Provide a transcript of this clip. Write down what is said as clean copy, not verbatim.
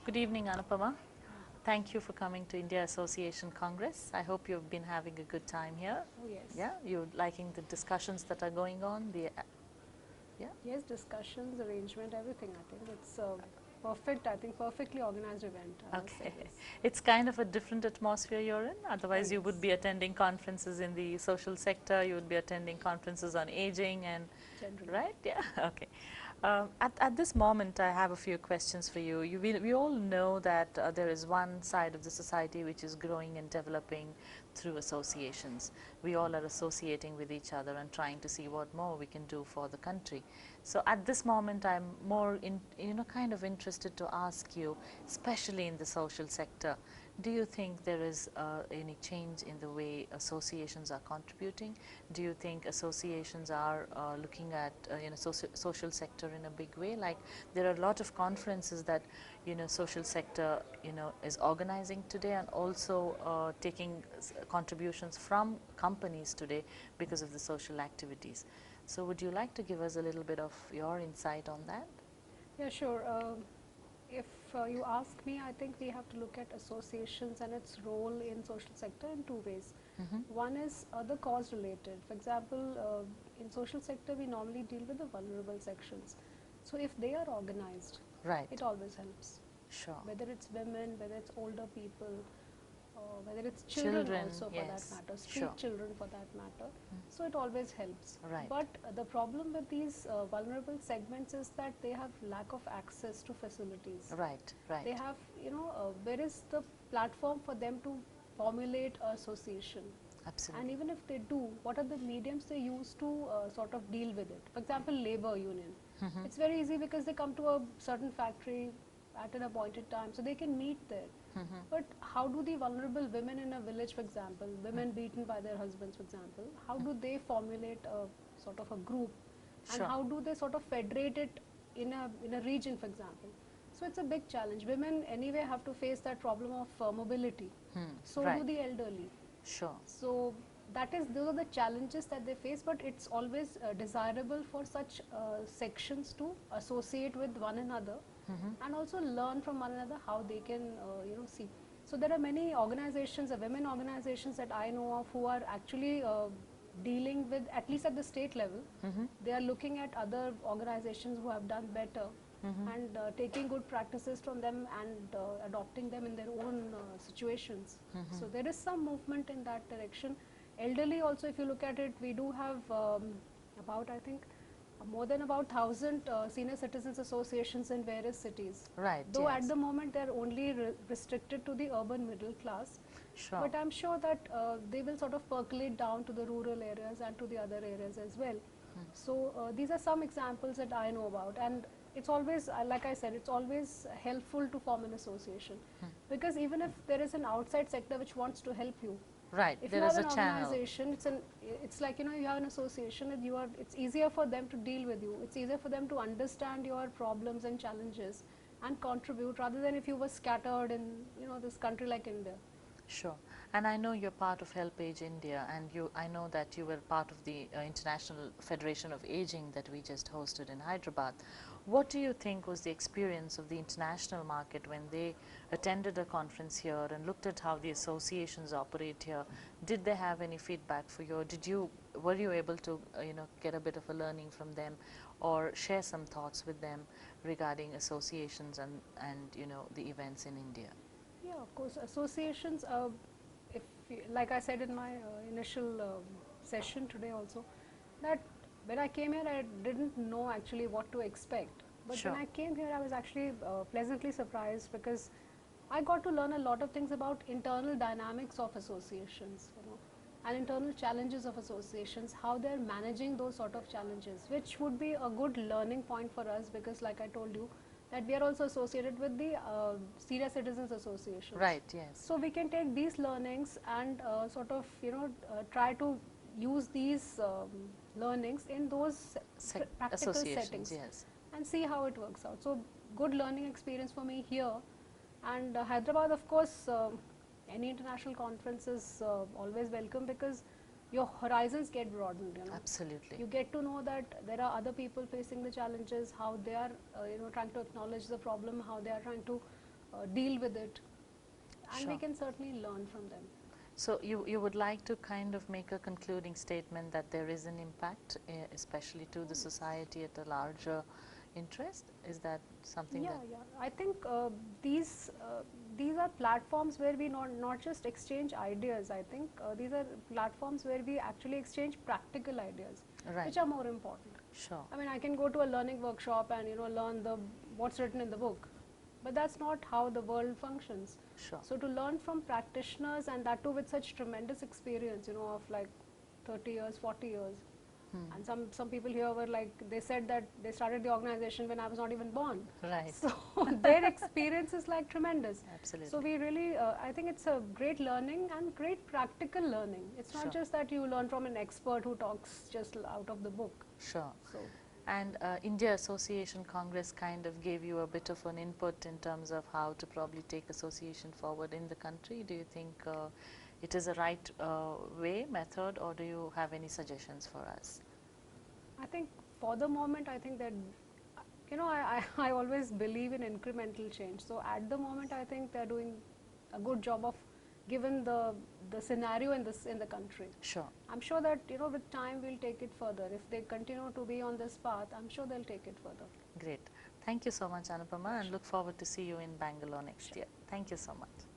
Good evening, Anupama. Thank you for coming to India Association Congress. I hope you've been having a good time here. Oh yes. Yeah, you're liking the discussions that are going on. Yeah. Yes, discussions, arrangement, everything. I think it's perfect. I think perfectly organized event. I must say Okay. this. It's kind of a different atmosphere you're in. Oh Otherwise, you would yes. be attending conferences in the social sector. You would be attending conferences on aging and Generally. right? Yeah. Okay. At this moment, I have a few questions for you. We all know that there is one side of the society which is growing and developing through associations. We all are associating with each other and trying to see what more we can do for the country. So at this moment, I'm more kind of interested to ask you, especially in the social sector, do you think there is any change in the way associations are contributing? Do you think associations are looking at social sector in a big way? Like there are a lot of conferences that social sector is organizing today, and also taking contributions from companies today because of the social activities. So would you like to give us a little bit of your insight on that? Yeah, sure. If you ask me, I think we have to look at associations and its role in social sector in two ways. One is the cause related. For example, in social sector, we normally deal with the vulnerable sections. So if they are organized, Right. it always helps. Sure. Whether it's women, whether it's older people, whether it's children also for that Yes. matter, street Sure. children for that matter. So it always helps. Right. But the problem with these vulnerable segments is that they have lack of access to facilities. Right. Right. They have, where is the platform for them to formulate an association? Absolutely. And even if they do, what are the mediums they use to sort of deal with it? For example, labor union. It's very easy because they come to a certain factory at an appointed time, so they can meet there. But how do the vulnerable women in a village, for example, women beaten by their husbands, for example, how do they formulate a sort of a group, and Sure. how do they sort of federate it in a region, for example? So it's a big challenge. Women anyway have to face that problem of mobility. So Right. do the elderly. Sure. So those are the challenges that they face, but it's always desirable for such sections to associate with one another and also learn from one another how they can see. So there are many organizations, women organizations that I know of who are actually dealing with, at least at the state level, they are looking at other organizations who have done better and taking good practices from them and adopting them in their own situations. So there is some movement in that direction. Elderly also, if you look at it, we do have about, I think, more than about 1,000 senior citizens associations in various cities. Right. Though Yes. at the moment they are only restricted to the urban middle class. Sure. But I'm sure that they will sort of percolate down to the rural areas and to the other areas as well. So these are some examples that I know about, and it's always, like I said, it's always helpful to form an association, because even if there is an outside sector which wants to help you, Right. if There you have is a an channel. organization, it's like, you have an association, and it's easier for them to deal with you. It's easier for them to understand your problems and challenges and contribute, rather than if you were scattered in this country like India. Sure. And I know you're part of Helpage India, and I know that you were part of the International Federation of Aging that we just hosted in Hyderabad. What do you think was the experience of the international market when they attended a conference here and looked at how the associations operate here? Did they have any feedback for you? Or were you able to get a bit of a learning from them, or share some thoughts with them regarding associations and the events in India? Yeah, of course. Associations, if like I said in my initial session today also, that when I came here, I didn't know actually what to expect. But Sure. when I came here, I was actually pleasantly surprised, because I got to learn a lot of things about internal dynamics of associations, and internal challenges of associations, how they're managing those sort of challenges, which would be a good learning point for us, because like I told you, that we are also associated with the senior citizens associations. Right, yes. So we can take these learnings and sort of try to use these learnings in those practical Associations, settings, yes. and see how it works out. So good learning experience for me here. And Hyderabad, of course, any international conference is always welcome, because your horizons get broadened. Absolutely. You get to know that there are other people facing the challenges, how they are trying to acknowledge the problem, how they are trying to deal with it, and we Sure. can certainly learn from them. So you would like to kind of make a concluding statement that there is an impact, especially to the society at a larger interest? Is that something Yeah, that? yeah. I think these are platforms where we not just exchange ideas. I think these are platforms where we actually exchange practical ideas, Right. which are more important. Sure. I mean, I can go to a learning workshop and learn the what's written in the book, but that's not how the world functions. Sure. So to learn from practitioners, and that too with such tremendous experience, of like 30 years, 40 years. And some people here were like, they said that they started the organization when I was not even born. Right. So their experience is like tremendous. Absolutely. So we really, I think it's a great learning and great practical learning. It's not Sure. just that you learn from an expert who talks just out of the book. Sure. So And India Association Congress kind of gave you a bit of an input in terms of how to probably take association forward in the country. Do you think it is a right way, method, or do you have any suggestions for us? I think for the moment, I think that, I always believe in incremental change. So at the moment, I think they're doing a good job of, given the scenario in the country. Sure. I'm sure that with time we'll take it further. If they continue to be on this path, I'm sure they'll take it further. Great. Thank you so much, Anupama, and look forward to see you in Bangalore next Sure. year. Thank you so much.